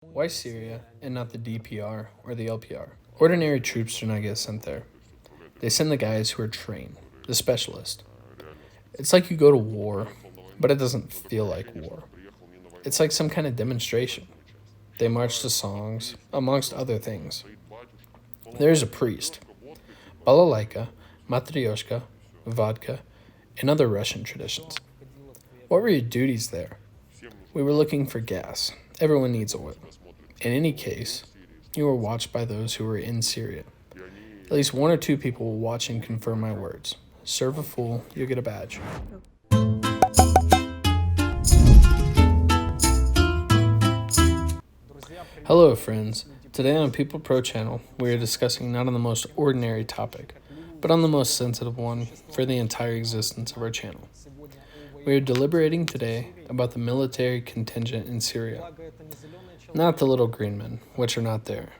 Why Syria and not the DPR or the LPR? Ordinary troops do not get sent there. They send the guys who are trained, the specialist. It's like you go to war, but it doesn't feel like war. It's like some kind of demonstration. They march to songs, amongst other things. There's a priest, balalaika, matryoshka, vodka, and other Russian traditions. What were your duties there? We were looking for gas. Everyone needs oil. In any case, you were watched by those who were in Syria. At least one or two people will watch and confirm my words. Serve a fool, you'll get a badge. Hello, friends. Today on People Pro channel, we are discussing not on the most ordinary topic, but on the most sensitive one for the entire existence of our channel. We are deliberating today about the military contingent in Syria. Not the little green men, which are not there,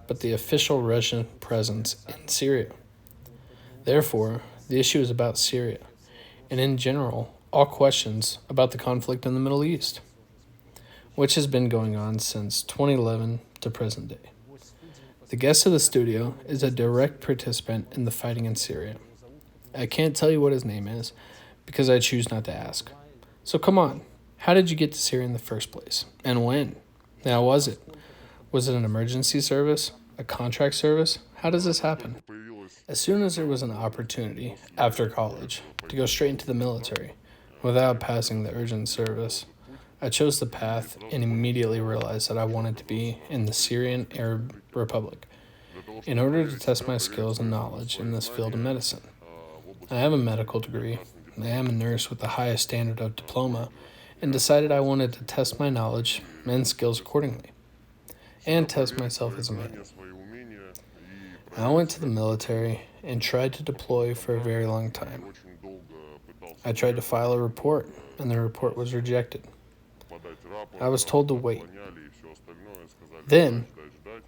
but the official Russian presence in Syria. Therefore, the issue is about Syria, and in general, all questions about the conflict in the Middle East, which has been going on since 2011 to present day. The guest of the studio is a direct participant in the fighting in Syria. I can't tell you what his name is, because I choose not to ask. So come on, how did you get to Syria in the first place? And when? How was it? Was it an emergency service? A contract service? How does this happen? As soon as there was an opportunity, after college, to go straight into the military, without passing the urgent service, I chose the path and immediately realized that I wanted to be in the Syrian Arab Republic in order to test my skills and knowledge in this field of medicine. I have a medical degree. I am a nurse with the highest standard of diploma, and decided I wanted to test my knowledge and skills accordingly, and test myself as a man. I went to the military and tried to deploy for a very long time. I tried to file a report, and the report was rejected. I was told to wait. Then,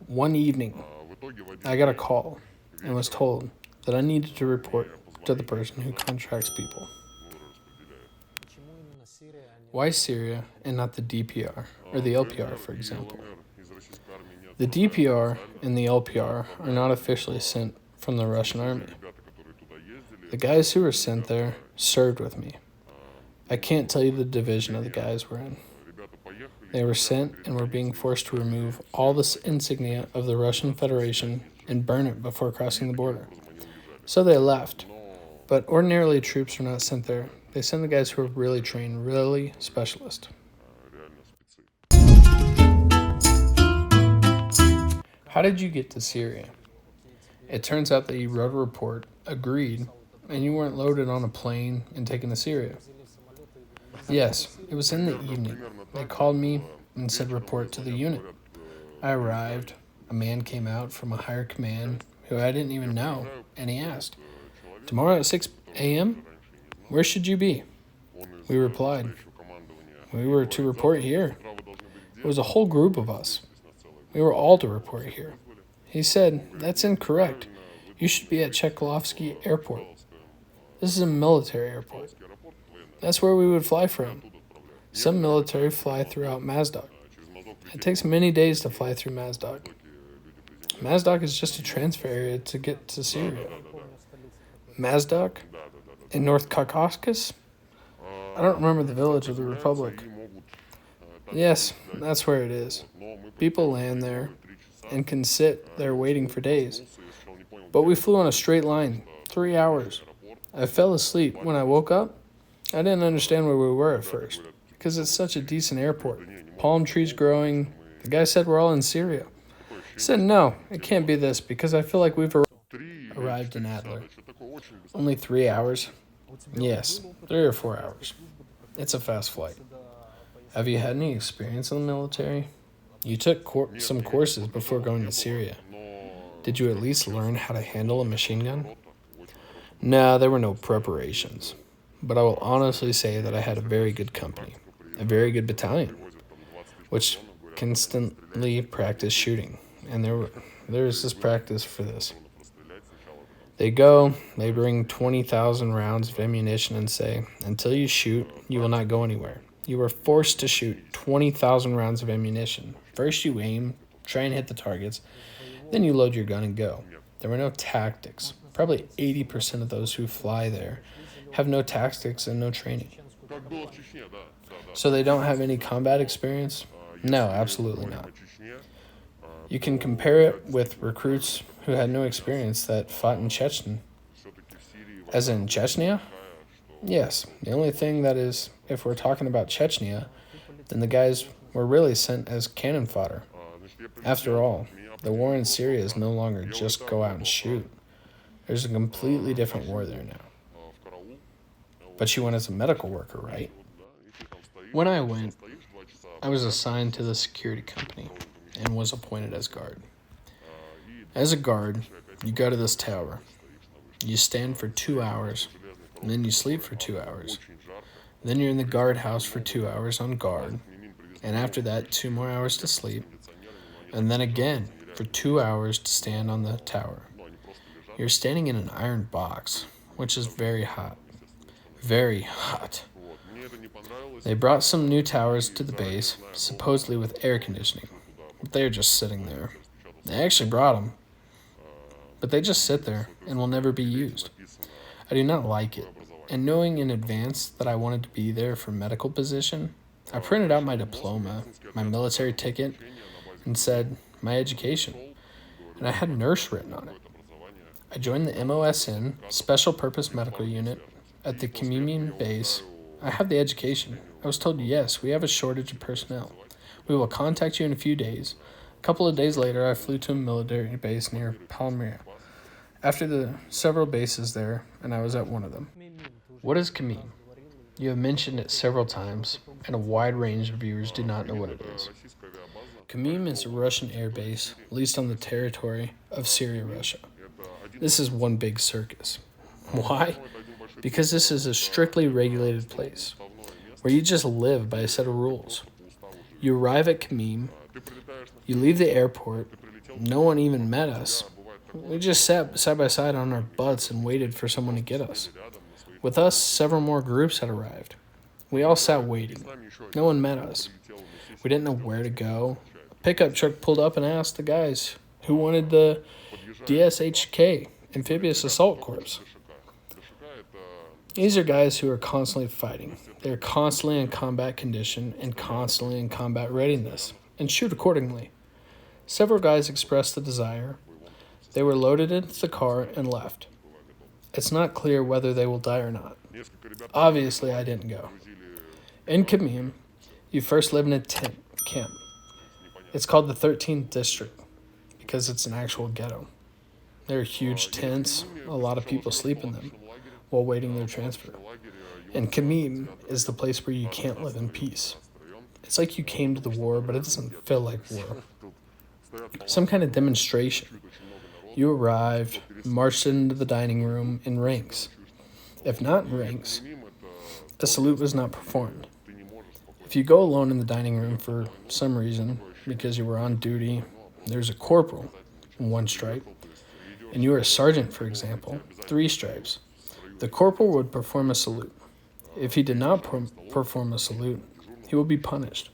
one evening, I got a call and was told that I needed to report to the person who contracts people. Why Syria and not the DPR or the LPR, for example? The DPR and the LPR are not officially sent from the Russian army. The guys who were sent there served with me. I can't tell you the division of the guys we're in. They were sent and were being forced to remove all the insignia of the Russian Federation and burn it before crossing the border. So they left. But ordinarily troops are not sent there. They send the guys who are really trained, really specialist. How did you get to Syria? It turns out that you wrote a report, agreed, and you weren't loaded on a plane and taken to Syria. Yes, it was in the evening. They called me and said report to the unit. I arrived. A man came out from a higher command who I didn't even know, and he asked, "Tomorrow at 6 a.m.? Where should you be?" We replied, "We were to report here." It was a whole group of us. We were all to report here. He said, "That's incorrect. You should be at Cheklovsky Airport. This is a military airport. That's where we would fly from. Some military fly throughout Mazdok. It takes many days to fly through Mazdok. Mazdok is just a transfer area to get to Syria." Mazdok? In North Caucasus? I don't remember the village of the Republic. Yes, that's where it is. People land there and can sit there waiting for days. But we flew on a straight line, 3 hours. I fell asleep. When I woke up, I didn't understand where we were at first, because it's such a decent airport. Palm trees growing. The guy said we're all in Syria. He said, "No, it can't be this, because I feel like we've arrived in Adler." Only 3 hours? Yes, 3 or 4 hours. It's a fast flight. Have you had any experience in the military? You took some courses before going to Syria. Did you at least learn how to handle a machine gun? No, there were no preparations. But I will honestly say that I had a very good company, a very good battalion, which constantly practiced shooting. And there is this practice for this. They bring 20,000 rounds of ammunition and say, "Until you shoot, you will not go anywhere. You were forced to shoot 20,000 rounds of ammunition. First you aim, try and hit the targets, then you load your gun and go. There were no tactics. Probably 80% of those who fly there have no tactics and no training. So they don't have any combat experience? No, absolutely not. You can compare it with recruits who had no experience that fought in Chechnya. As in Chechnya? Yes. The only thing that is, if we're talking about Chechnya, then the guys were really sent as cannon fodder. After all, the war in Syria is no longer just go out and shoot. There's a completely different war there now. But you went as a medical worker, right? When I went, I was assigned to the security company and was appointed as guard. As a guard, you go to this tower. You stand for 2 hours, and then you sleep for 2 hours. Then you're in the guardhouse for 2 hours on guard, and after that, 2 more hours to sleep, and then again for 2 hours to stand on the tower. You're standing in an iron box, which is very hot. Very hot. They brought some new towers to the base, supposedly with air conditioning, but they're just sitting there. They actually brought them, but they just sit there and will never be used. I do not like it, and knowing in advance that I wanted to be there for medical position, I printed out my diploma, my military ticket, and said, my education, and I had nurse written on it. I joined the MOSN, Special Purpose Medical Unit, at the Communion base. I have the education. I was told, yes, we have a shortage of personnel. We will contact you in a few days. A couple of days later, I flew to a military base near Palmyra. After the several bases there, and I was at one of them. What is Kamim? You have mentioned it several times, and a wide range of viewers do not know what it is. Kamim is a Russian air base, leased on the territory of Syria, Russia. This is one big circus. Why? Because this is a strictly regulated place, where you just live by a set of rules. You arrive at Kamim, you leave the airport, no one even met us. We just sat side by side on our butts and waited for someone to get us. With us, several more groups had arrived. We all sat waiting. No one met us. We didn't know where to go. A pickup truck pulled up and asked the guys who wanted the DSHK, Amphibious Assault Corps. These are guys who are constantly fighting. They are constantly in combat condition and constantly in combat readiness, and shoot accordingly. Several guys expressed the desire. They were loaded into the car and left. It's not clear whether they will die or not. Obviously, I didn't go. In Kamim, you first live in a tent camp. It's called the 13th District because it's an actual ghetto. There are huge tents. A lot of people sleep in them while waiting their transfer. And Kamim is the place where you can't live in peace. It's like you came to the war, but it doesn't feel like war. Some kind of demonstration. You arrived, marched into the dining room in ranks. If not in ranks, a salute was not performed. If you go alone in the dining room for some reason, because you were on duty, there's a corporal, 1 stripe, and you are a sergeant, for example, 3 stripes. The corporal would perform a salute. If he did not perform a salute, he will be punished.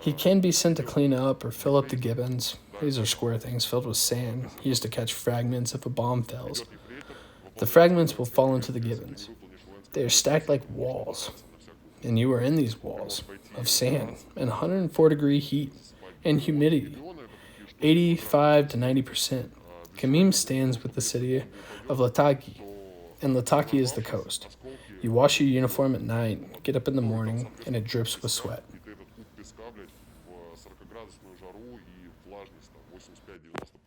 He can be sent to clean up or fill up the gibbons. These are square things filled with sand, used to catch fragments if a bomb fails. The fragments will fall into the gibbons. They are stacked like walls, and you are in these walls of sand and 104-degree heat and humidity, 85 to 90%. Kamim stands with the city of Lataki, and Lataki is the coast. You wash your uniform at night, get up in the morning, and it drips with sweat.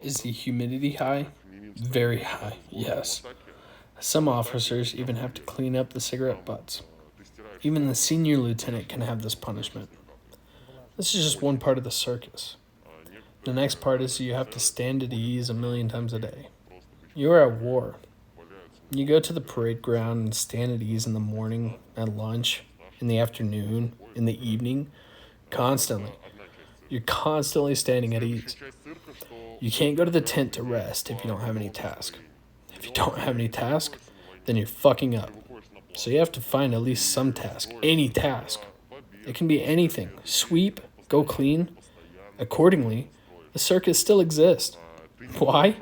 Is the humidity high? Very high, yes. Some officers even have to clean up the cigarette butts. Even the senior lieutenant can have this punishment. This is just one part of the circus. The next part is you have to stand at ease 1,000,000 times a day. You are at war. You go to the parade ground and stand at ease in the morning, at lunch, in the afternoon, in the evening, constantly. You're constantly standing at ease. You can't go to the tent to rest if you don't have any task. If you don't have any task, then you're fucking up. So you have to find at least some task, any task. It can be anything. Sweep, go clean. Accordingly, the circus still exists. Why?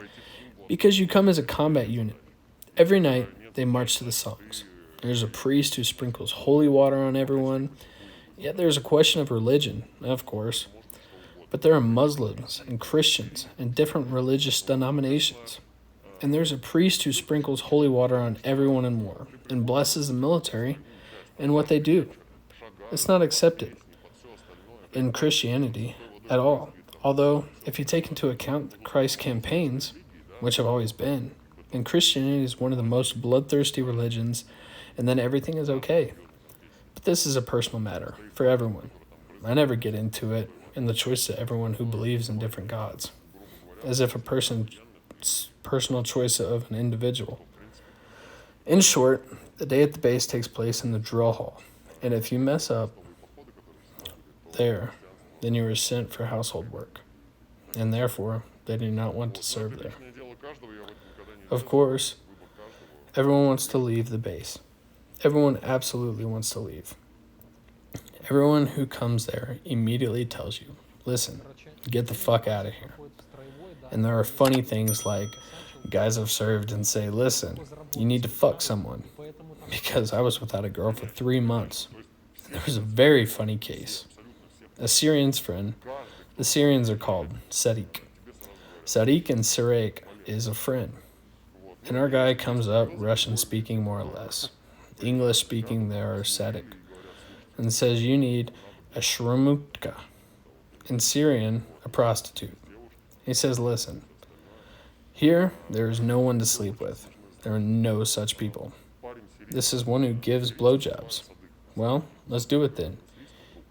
Because you come as a combat unit. Every night, they march to the songs. There's a priest who sprinkles holy water on everyone. Yet there's a question of religion, of course. But there are Muslims and Christians and different religious denominations. And there's a priest who sprinkles holy water on everyone in war and blesses the military and what they do. It's not accepted in Christianity at all. Although, if you take into account the Christ campaigns, which have always been, then Christianity is one of the most bloodthirsty religions, and then everything is okay. But this is a personal matter for everyone. I never get into it and the choice of everyone who believes in different gods, as if a personal choice of an individual. In short, the day at the base takes place in the drill hall, and if you mess up there, then you are sent for household work, and therefore they do not want to serve there. Of course, everyone wants to leave the base. Everyone absolutely wants to leave. Everyone who comes there immediately tells you, listen, get the fuck out of here. And there are funny things like guys have served and say, listen, you need to fuck someone. Because I was without a girl for 3 months. And there was a very funny case. A Syrian's friend, the Syrians are called Sadiq. Sadiq and Siraq is a friend. And our guy comes up, Russian speaking more or less. English speaking there are Sadiq. And says you need a shramutka. In Syrian, a prostitute. He says, listen, here there is no one to sleep with. There are no such people. This is one who gives blowjobs. Well, let's do it then.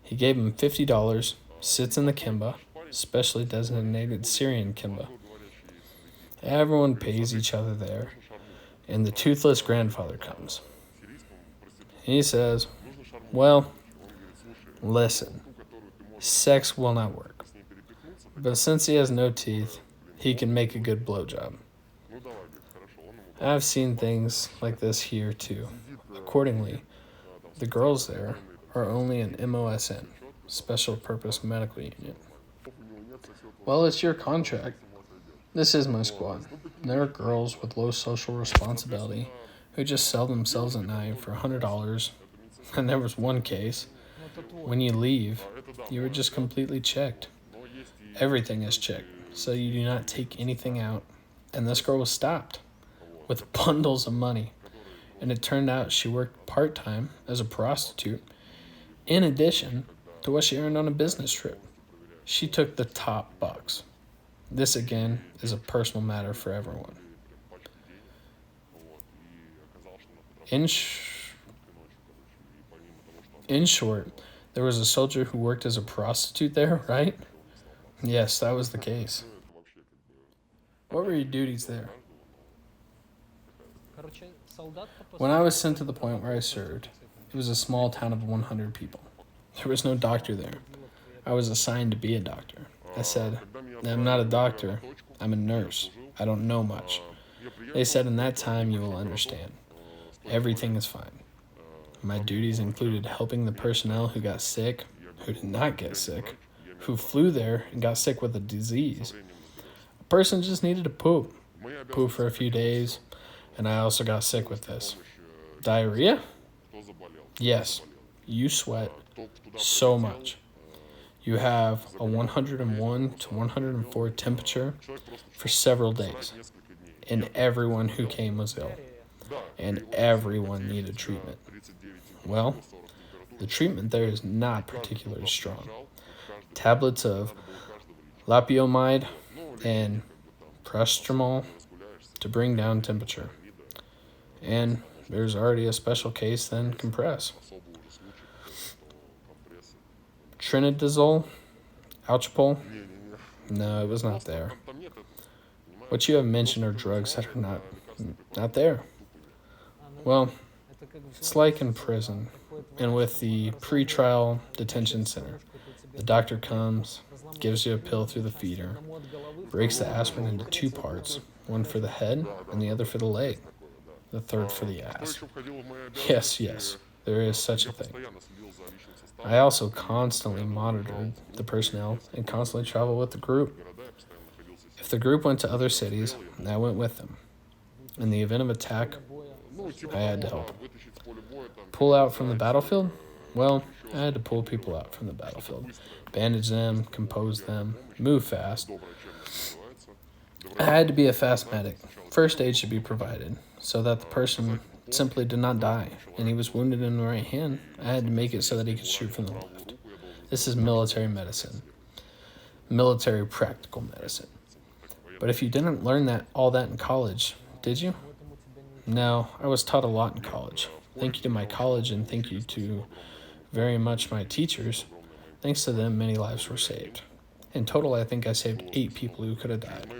He gave him $50, sits in the kimba, specially designated Syrian kimba. Everyone pays each other there, and the toothless grandfather comes. He says, well, listen, sex will not work. But since he has no teeth, he can make a good blowjob. I've seen things like this here too. Accordingly, the girls there are only an MOSN, Special Purpose Medical Unit. Well, it's your contract. This is my squad. There are girls with low social responsibility who just sell themselves at night for $100. And there was one case. When you leave, you are just completely checked. Everything is checked, so you do not take anything out. And this girl was stopped with bundles of money. And it turned out she worked part-time as a prostitute, in addition to what she earned on a business trip. She took the top bucks. This, again, is a personal matter for everyone. In short, there was a soldier who worked as a prostitute there, right? Yes, that was the case. What were your duties there? When I was sent to the point where I served, it was a small town of 100 people. There was no doctor there. I was assigned to be a doctor. I said, I'm not a doctor, I'm a nurse. I don't know much. They said, in that time you will understand. Everything is fine. My duties included helping the personnel who got sick, who did not get sick, who flew there and got sick with a disease. A person just needed to poop for a few days, and I also got sick with this. Diarrhea? Yes, you sweat so much. You have a 101 to 104 temperature for several days, and everyone who came was ill, and everyone needed treatment. Well, the treatment there is not particularly strong. Tablets of loperamide and paracetamol to bring down temperature. And there's already a special case then compress. Trinidazole, Alchipol? No, it was not there. What you have mentioned are drugs that are not there. Well, it's like in prison, and with the pre-trial detention center. The doctor comes, gives you a pill through the feeder, breaks the aspirin into 2 parts, one for the head and the other for the leg, the third for the ass. Yes, there is such a thing. I also constantly monitored the personnel and constantly traveled with the group. If the group went to other cities, I went with them. In the event of attack, I had to help. Pull out from the battlefield? Well, I had to pull people out from the battlefield. Bandage them, compose them, move fast. I had to be a fast medic. First aid should be provided so that the person simply did not die, and he was wounded in the right hand. I had to make it so that he could shoot from the left. This is military medicine, military practical medicine. But if you didn't learn all that in college, did you? No, I was taught a lot in college. Thank you to my college and thank you to very much my teachers. Thanks to them, many lives were saved. In total, I think I saved 8 people who could have died.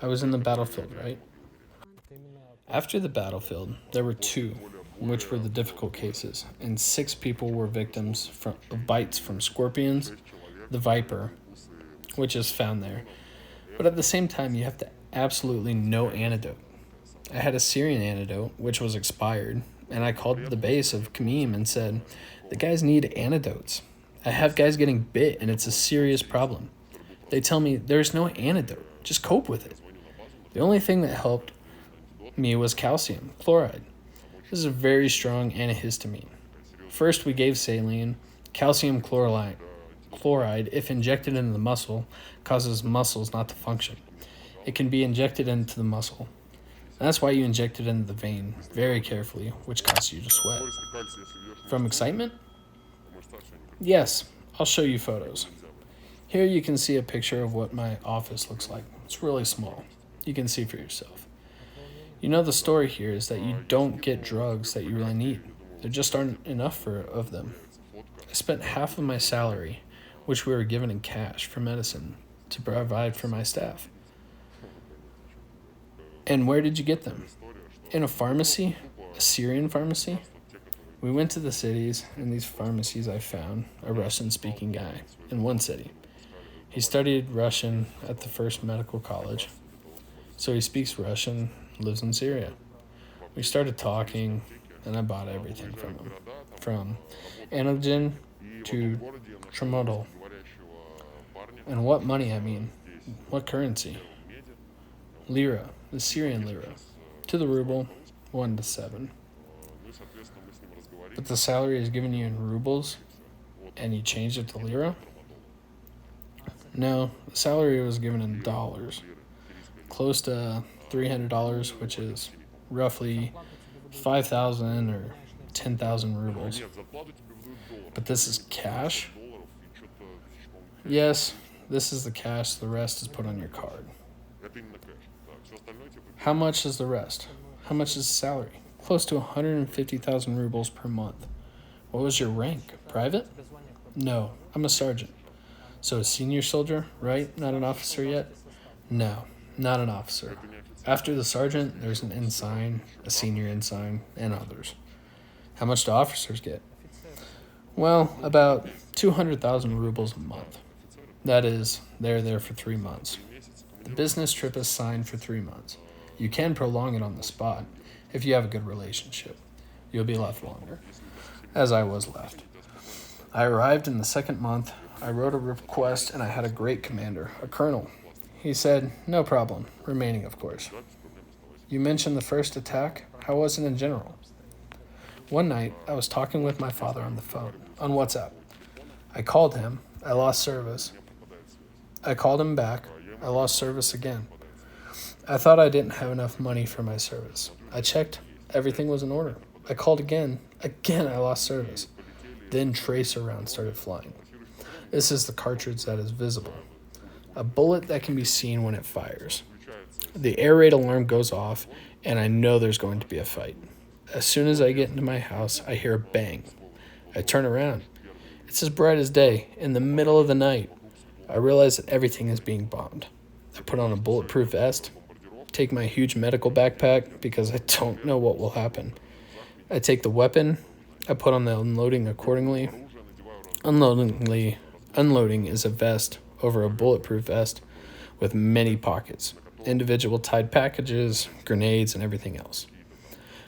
I was in the battlefield, right? After the battlefield, there were 2, which were the difficult cases, and 6 people were victims of bites from scorpions, the viper, which is found there. But at the same time, you have to absolutely no antidote. I had a Syrian antidote, which was expired, and I called the base of Kamim and said, the guys need antidotes. I have guys getting bit, and it's a serious problem. They tell me there's no antidote. Just cope with it. The only thing that helped me was calcium chloride. This is a very strong antihistamine. First, we gave saline. Calcium chloride, if injected into the muscle, causes muscles not to function. It can be injected into the muscle. That's why you inject it into the vein very carefully, which causes you to sweat. From excitement? Yes, I'll show you photos. Here you can see a picture of what my office looks like. It's really small. You can see for yourself. You know the story here is that you don't get drugs that you really need. There just aren't enough of them. I spent half of my salary, which we were given in cash for medicine, to provide for my staff. And where did you get them? In a pharmacy? A Syrian pharmacy? We went to the cities, and these pharmacies I found a Russian-speaking guy in one city. He studied Russian at the first medical college, so he speaks Russian, lives in Syria. We started talking, and I bought everything from him, from Anogen to Tramadol. And what money, I mean, what currency? Lira, the Syrian lira, to the ruble, 1 to 7. But the salary is given you in rubles, and you changed it to lira? No, the salary was given in dollars, close to $300, which is roughly 5,000 or 10,000 rubles. But this is cash? Yes, this is the cash. The rest is put on your card. How much is the rest? How much is the salary? Close to 150,000 rubles per month. What was your rank? Private? No, I'm a sergeant. So a senior soldier, right? Not an officer yet? No, not an officer. After the sergeant, there's an ensign, a senior ensign, and others. How much do officers get? Well, about 200,000 rubles a month. That is, they're there for 3 months. The business trip is signed for 3 months. You can prolong it on the spot if you have a good relationship. You'll be left longer, as I was left. I arrived in the 2nd month. I wrote a request, and I had a great commander, a colonel. He said, no problem, remaining, of course. You mentioned the first attack. How was it in general? One night, I was talking with my father on the phone, on WhatsApp. I called him. I lost service. I called him back. I lost service again. I thought I didn't have enough money for my service. I checked. Everything was in order. I called again. Again, I lost service. Then tracer rounds started flying. This is the cartridge that is visible. A bullet that can be seen when it fires. The air raid alarm goes off, and I know there's going to be a fight. As soon as I get into my house, I hear a bang. I turn around. It's as bright as day, in the middle of the night. I realize that everything is being bombed. I put on a bulletproof vest, take my huge medical backpack because I don't know what will happen. I take the weapon. I put on the unloading accordingly. Unloading is a vest over a bulletproof vest with many pockets, individual tied packages, grenades, and everything else.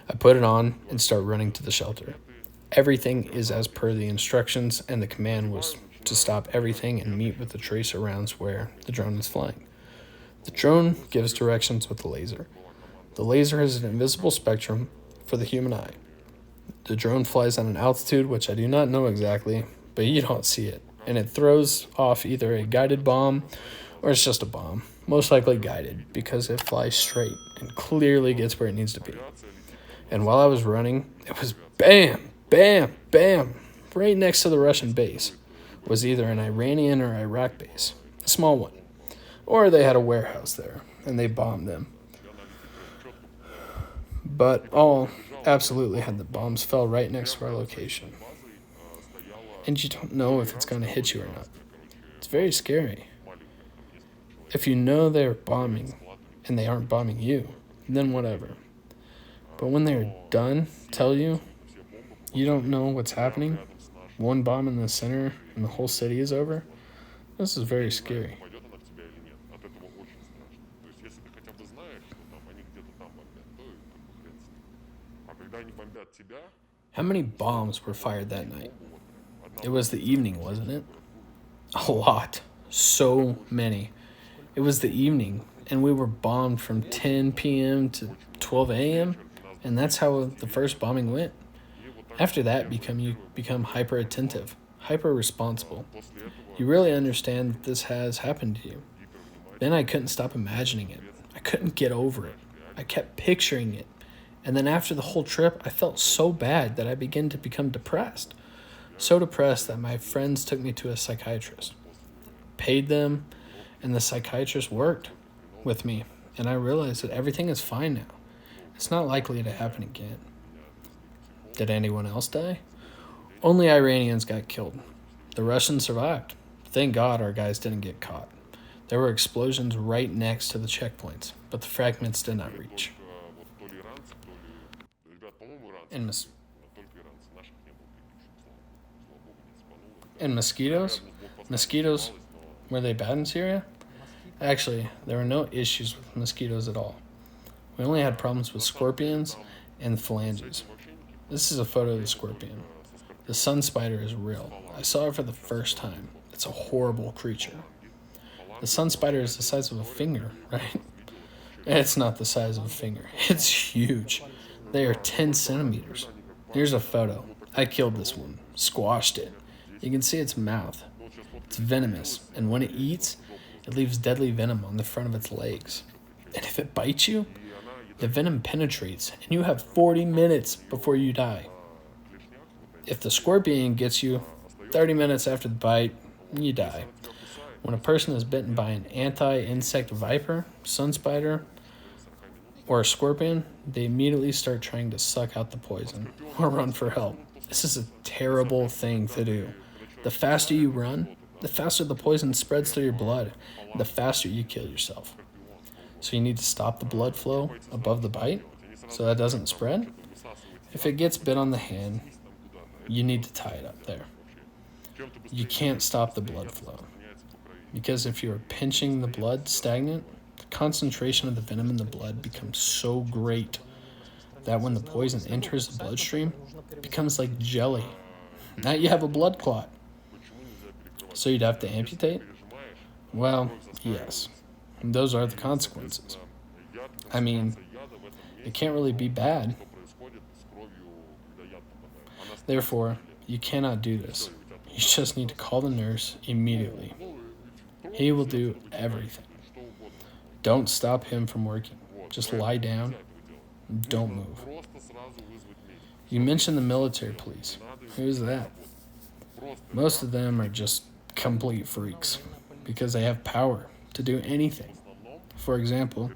I put it on and start running to the shelter. Everything is as per the instructions, and the command was to stop everything and meet with the tracer rounds where the drone is flying. The drone gives directions with the laser. The laser has an invisible spectrum for the human eye. The drone flies at an altitude which I do not know exactly, but you don't see it, and it throws off either a guided bomb or it's just a bomb, most likely guided because it flies straight and clearly gets where it needs to be. And while I was running, it was bam, bam, bam, right next to the Russian base. It was either an Iranian or Iraq base, a small one, or they had a warehouse there and they bombed them. But all absolutely had the bombs fell right next to our location. And you don't know if it's going to hit you or not. It's very scary. If you know they're bombing and they aren't bombing you, then whatever. But when they're done, tell you, you don't know what's happening, one bomb in the center and the whole city is over, this is very scary. How many bombs were fired that night? It was the evening, wasn't it? A lot. So many. It was the evening, and we were bombed from 10 p.m. to 12 a.m., and that's how the first bombing went. After that, you become hyper-attentive, hyper-responsible. You really understand that this has happened to you. Then I couldn't stop imagining it. I couldn't get over it. I kept picturing it. And then after the whole trip, I felt so bad that I began to become depressed. So depressed that my friends took me to a psychiatrist. Paid them, and the psychiatrist worked with me. And I realized that everything is fine now. It's not likely to happen again. Did anyone else die? Only Iranians got killed. The Russians survived. Thank God our guys didn't get caught. There were explosions right next to the checkpoints, but the fragments did not reach. And mosquitoes? Mosquitoes, were they bad in Syria? Actually, there were no issues with mosquitoes at all. We only had problems with scorpions and phalanges. This is a photo of the scorpion. The sun spider is real. I saw it for the first time. It's a horrible creature. The sun spider is the size of a finger, right? It's not the size of a finger. It's huge. They are 10 centimeters. Here's a photo. I killed this one. Squashed it. You can see its mouth. It's venomous, and when it eats, it leaves deadly venom on the front of its legs. And if it bites you, the venom penetrates, and you have 40 minutes before you die. If the scorpion gets you, 30 minutes after the bite, you die. When a person is bitten by an anti-insect viper, sun spider, or a scorpion, they immediately start trying to suck out the poison or run for help. This is a terrible thing to do. The faster you run, the faster the poison spreads through your blood, and the faster you kill yourself. So you need to stop the blood flow above the bite so that doesn't spread. If it gets bit on the hand, you need to tie it up there. You can't stop the blood flow, because if you're pinching the blood stagnant, the concentration of the venom in the blood becomes so great that when the poison enters the bloodstream, it becomes like jelly. Now you have a blood clot. So you'd have to amputate? Well, yes. And those are the consequences. I mean, it can't really be bad. Therefore, you cannot do this. You just need to call the nurse immediately. He will do everything. Don't stop him from working. Just lie down and don't move. You mentioned the military police. Who's that? Most of them are just complete freaks because they have power to do anything. For example,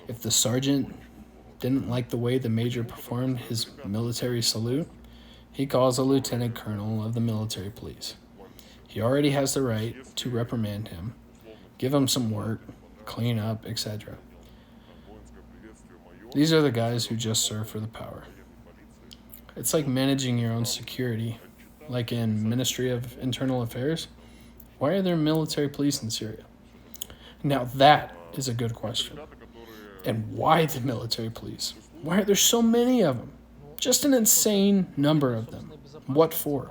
if the sergeant didn't like the way the major performed his military salute, he calls a lieutenant colonel of the military police. He already has the right to reprimand him, give him some work, clean up, etc. These are the guys who just serve for the power. It's like managing your own security, like in Ministry of Internal Affairs. Why are there military police in Syria? Now that is a good question. And why the military police? Why are there so many of them? Just an insane number of them. What for?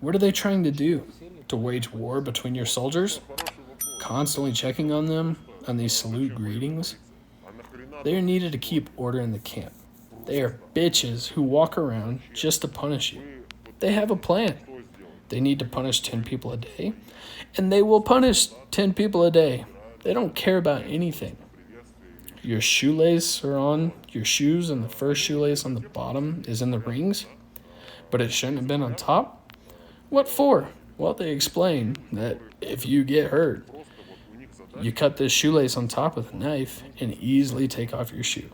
What are they trying to do? To wage war between your soldiers? Constantly checking on them on these salute greetings? They are needed to keep order in the camp. They are bitches who walk around just to punish you. They have a plan. They need to punish 10 people a day, and they will punish 10 people a day. They don't care about anything. Your shoelace are on your shoes, and the first shoelace on the bottom is in the rings, but it shouldn't have been on top? What for? Well, they explain that if you get hurt, you cut this shoelace on top with a knife and easily take off your shoe.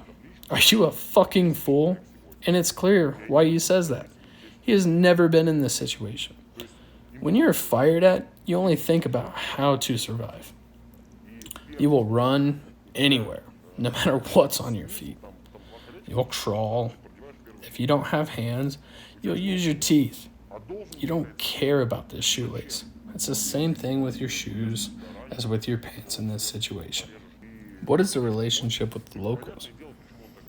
Are you a fucking fool? And it's clear why he says that. He has never been in this situation. When you're fired at, you only think about how to survive. You will run anywhere, no matter what's on your feet. You'll crawl. If you don't have hands, you'll use your teeth. You don't care about this shoelace. It's the same thing with your shoes as with your pants in this situation. What is the relationship with the locals?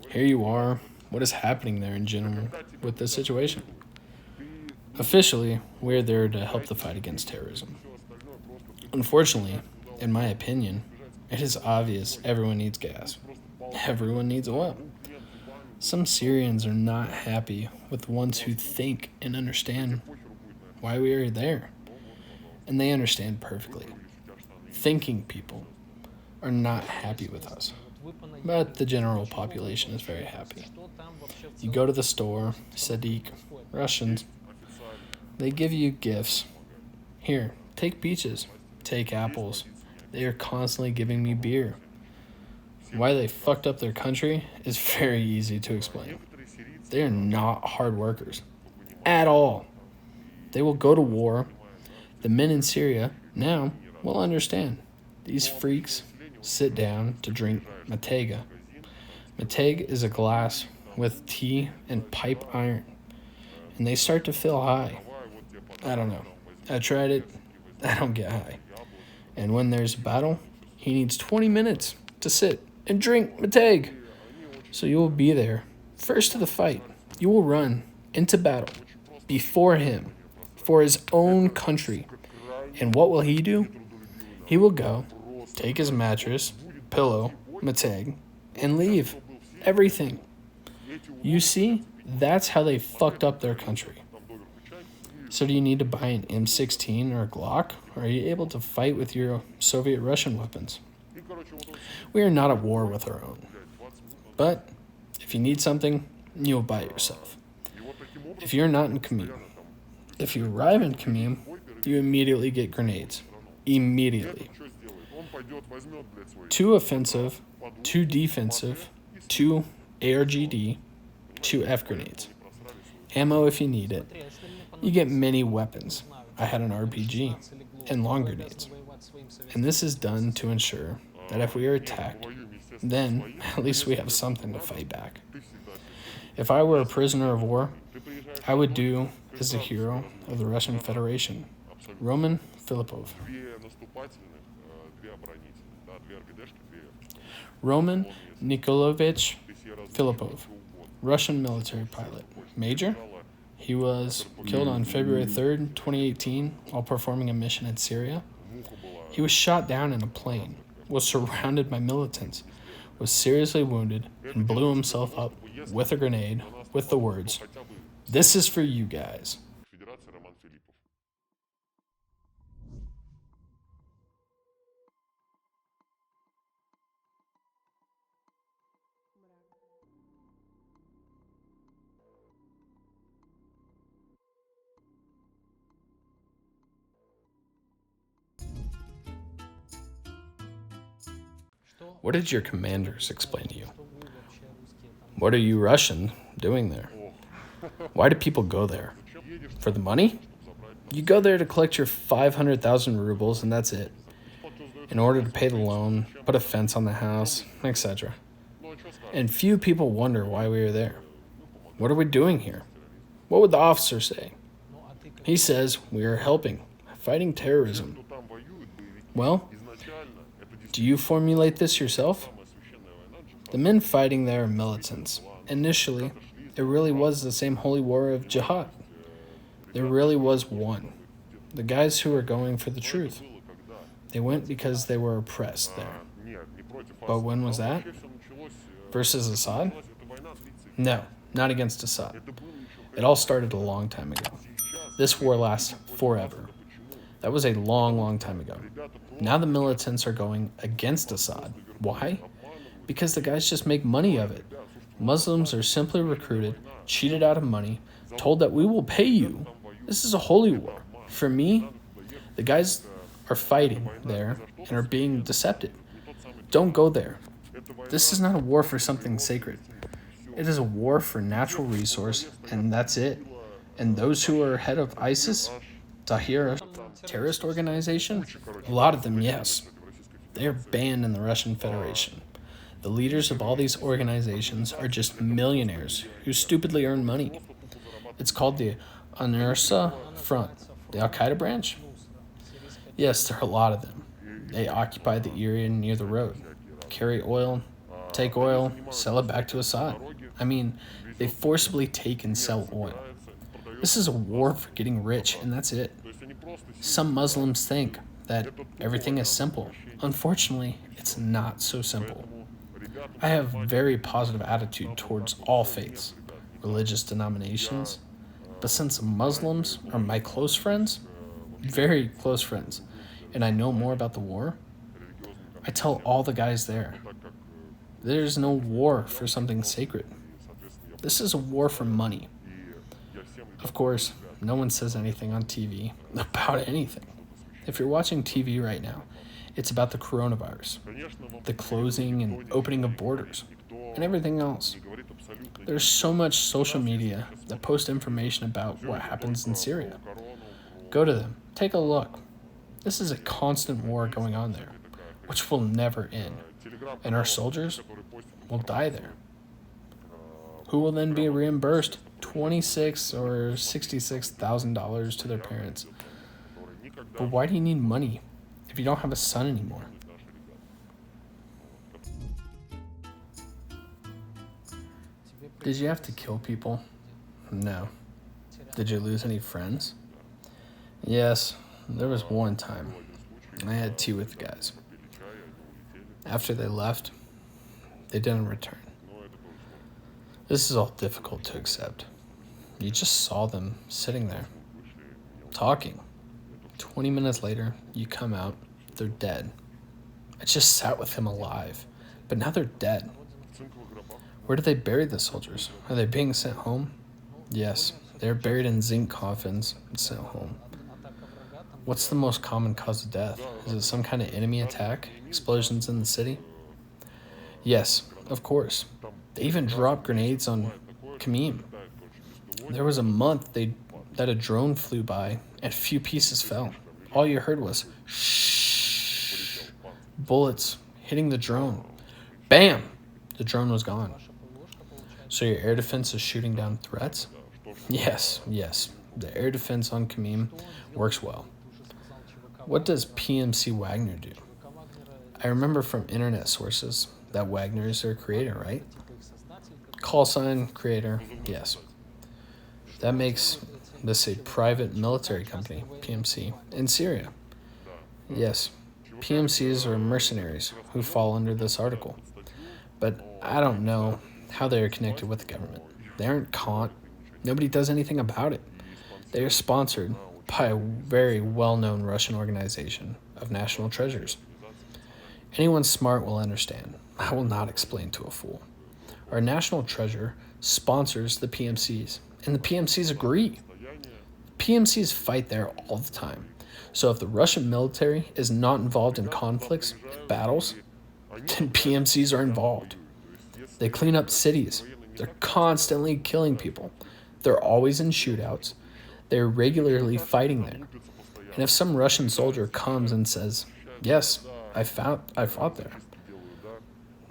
Here you are. What is happening there in general with this situation? Officially, we're there to help the fight against terrorism. Unfortunately, in my opinion, it is obvious everyone needs gas. Everyone needs oil. Some Syrians are not happy with the ones who think and understand why we are there. And they understand perfectly. Thinking people are not happy with us. But the general population is very happy. You go to the store, Sadiq, Russians, they give you gifts. Here, take peaches, take apples. They are constantly giving me beer. Why they fucked up their country is very easy to explain. They are not hard workers at all. They will go to war. The men in Syria now will understand. These freaks sit down to drink matega. Mateg is a glass with tea and pipe iron, and they start to feel high. I don't know. I tried it. I don't get high. And when there's a battle, he needs 20 minutes to sit and drink mateg. So you will be there, first to the fight. You will run into battle before him for his own country. And what will he do? He will go, take his mattress, pillow, mateg, and leave. Everything. You see, that's how they fucked up their country. So do you need to buy an M16 or a Glock? Or are you able to fight with your Soviet Russian weapons? We are not at war with our own. But if you need something, you'll buy it yourself. If you're not in Khmeim, if you arrive in Khmeim, you immediately get grenades. Immediately. 2 offensive, 2 defensive, 2 ARGD, 2 F grenades. Ammo if you need it. You get many weapons. I had an RPG and long grenades. And this is done to ensure that if we are attacked, then at least we have something to fight back. If I were a prisoner of war, I would do as the hero of the Russian Federation, Roman Filipov. Roman Nikolaevich Filipov, Russian military pilot, major. He was killed on February 3rd, 2018, while performing a mission in Syria. He was shot down in a plane, was surrounded by militants, was seriously wounded, and blew himself up with a grenade with the words, "This is for you guys." What did your commanders explain to you? What are you Russian doing there? Why do people go there? For the money? You go there to collect your 500,000 rubles and that's it. In order to pay the loan, put a fence on the house, etc. And few people wonder why we are there. What are we doing here? What would the officer say? He says we are helping, fighting terrorism. Well, do you formulate this yourself? The men fighting there are militants. Initially, it really was the same holy war of jihad. There really was one. The guys who were going for the truth. They went because they were oppressed there. But when was that? Versus Assad? No, not against Assad. It all started a long time ago. This war lasts forever. That was a long, long time ago. Now the militants are going against Assad. Why? Because the guys just make money of it. Muslims are simply recruited, cheated out of money, told that we will pay you. This is a holy war. For me, the guys are fighting there and are being deceptive. Don't go there. This is not a war for something sacred. It is a war for natural resource, and that's it. And those who are head of ISIS, Tahrir, terrorist organization, a lot of them, yes. They are banned in the Russian Federation. The leaders of all these organizations are just millionaires who stupidly earn money. It's called the al-assad Front, the Al-Qaeda branch. Yes, there are a lot of them. They occupy the area near the road, carry oil, take oil, sell it back to Assad. I mean, they forcibly take and sell oil. This is a war for getting rich, and that's it. Some Muslims think that everything is simple. Unfortunately, it's not so simple. I have a very positive attitude towards all faiths, religious denominations, but since Muslims are my close friends, very close friends, and I know more about the war, I tell all the guys there, there's no war for something sacred. This is a war for money. Of course, no one says anything on TV about anything. If you're watching TV right now, it's about the coronavirus, the closing and opening of borders, and everything else. There's so much social media that post information about what happens in Syria. Go to them, take a look. This is a constant war going on there, which will never end, and our soldiers will die there. Who will then be reimbursed $26,000 or $66,000 to their parents? But why do you need money if you don't have a son anymore? Did you have to kill people? No. Did you lose any friends? Yes, there was one time. I had tea with the guys. After they left, they didn't return. This is all difficult to accept. You just saw them sitting there, talking. 20 minutes later, you come out, they're dead. I just sat with them alive, but now they're dead. Where do they bury the soldiers? Are they being sent home? Yes, they're buried in zinc coffins and sent home. What's the most common cause of death? Is it some kind of enemy attack? Explosions in the city? Yes, of course. They even dropped grenades on Khmeim. There was a month that a drone flew by and a few pieces fell. All you heard was shh, bullets hitting the drone. Bam! The drone was gone. So your air defense is shooting down threats? Yes. The air defense on Khmeim works well. What does PMC Wagner do? I remember from internet sources that Wagner is their creator, right? Call sign creator, yes. That makes this a private military company, PMC, in Syria. Yes, PMCs are mercenaries who fall under this article. But I don't know how they are connected with the government. They aren't caught. Nobody does anything about it. They are sponsored by a very well-known Russian organization of national treasures. Anyone smart will understand. I will not explain to a fool. Our national treasure sponsors the PMCs, and the PMCs agree. PMCs fight there all the time. So if the Russian military is not involved in conflicts and battles, then PMCs are involved. They clean up cities. They're constantly killing people. They're always in shootouts. They're regularly fighting there. And if some Russian soldier comes and says, yes, I fought there,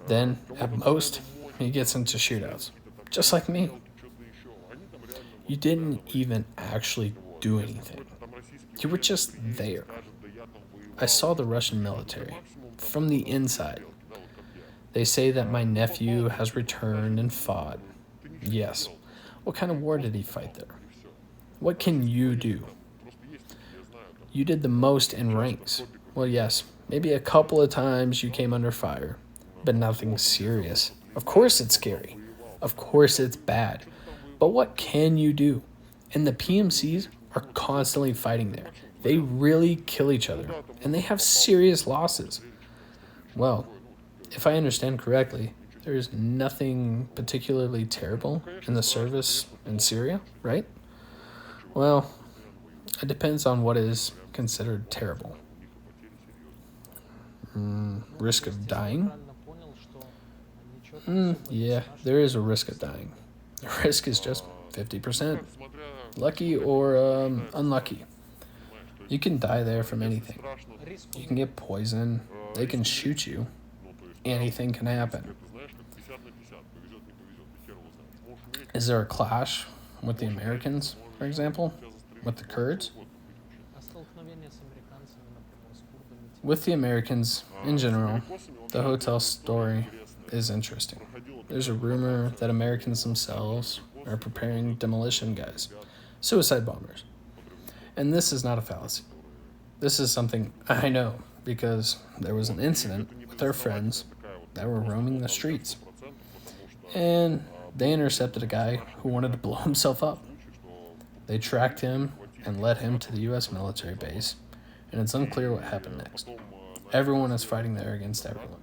then at most he gets into shootouts, just like me. You didn't even actually do anything. You were just there. I saw the Russian military from the inside. They say that my nephew has returned and fought. Yes. What kind of war did he fight there? What can you do? You did the most in ranks. Well, yes, maybe a couple of times you came under fire, but nothing serious. Of course it's scary. Of course it's bad. But what can you do? And the PMCs are constantly fighting there. They really kill each other, and they have serious losses. Well, if I understand correctly, there is nothing particularly terrible in the service in Syria, right? Well, it depends on what is considered terrible. Risk of dying? Yeah, there is a risk of dying. The risk is just 50%. Lucky or unlucky. You can die there from anything. You can get poisoned. They can shoot you. Anything can happen. Is there a clash with the Americans, for example? With the Kurds? With the Americans, in general, the hotel story is interesting. There's a rumor that Americans themselves are preparing demolition guys, suicide bombers. And this is not a fallacy. This is something I know because there was an incident with our friends that were roaming the streets. And they intercepted a guy who wanted to blow himself up. They tracked him and led him to the U.S. military base, and it's unclear what happened next. Everyone is fighting there against everyone.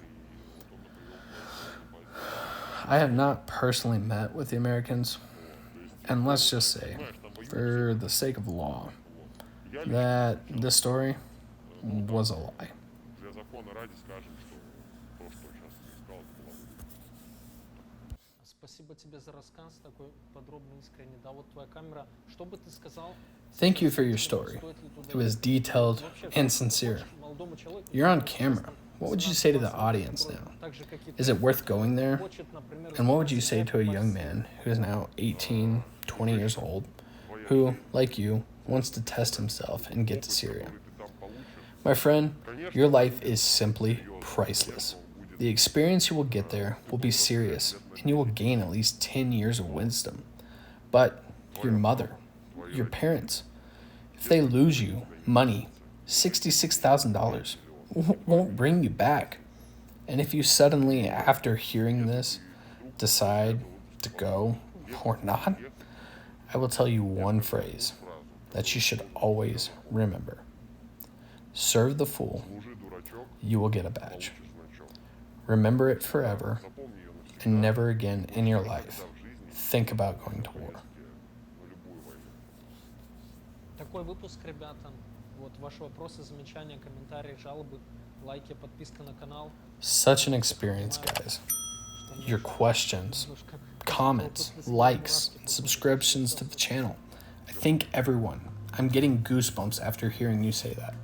I have not personally met with the Americans, and let's just say, for the sake of law, that this story was a lie. Thank you for your story. It was detailed and sincere. You're on camera. What would you say to the audience now? Is it worth going there? And what would you say to a young man who is now 18, 20 years old, who, like you, wants to test himself and get to Syria? My friend, your life is simply priceless. The experience you will get there will be serious, and you will gain at least 10 years of wisdom. But your mother, your parents, if they lose you money, $66,000, won't bring you back. And if you suddenly, after hearing this, decide to go or not, I will tell you one phrase that you should always remember. Serve the fool, you will get a badge. Remember it forever, and never again in your life think about going to war. Такой выпуск, ребята. Вот ваши вопросы, замечания, комментарии, жалобы, лайки, подписка на канал. Such an experience, guys. Your questions, comments, likes, and subscriptions to the channel. I thank everyone. I'm getting goosebumps after hearing you say that.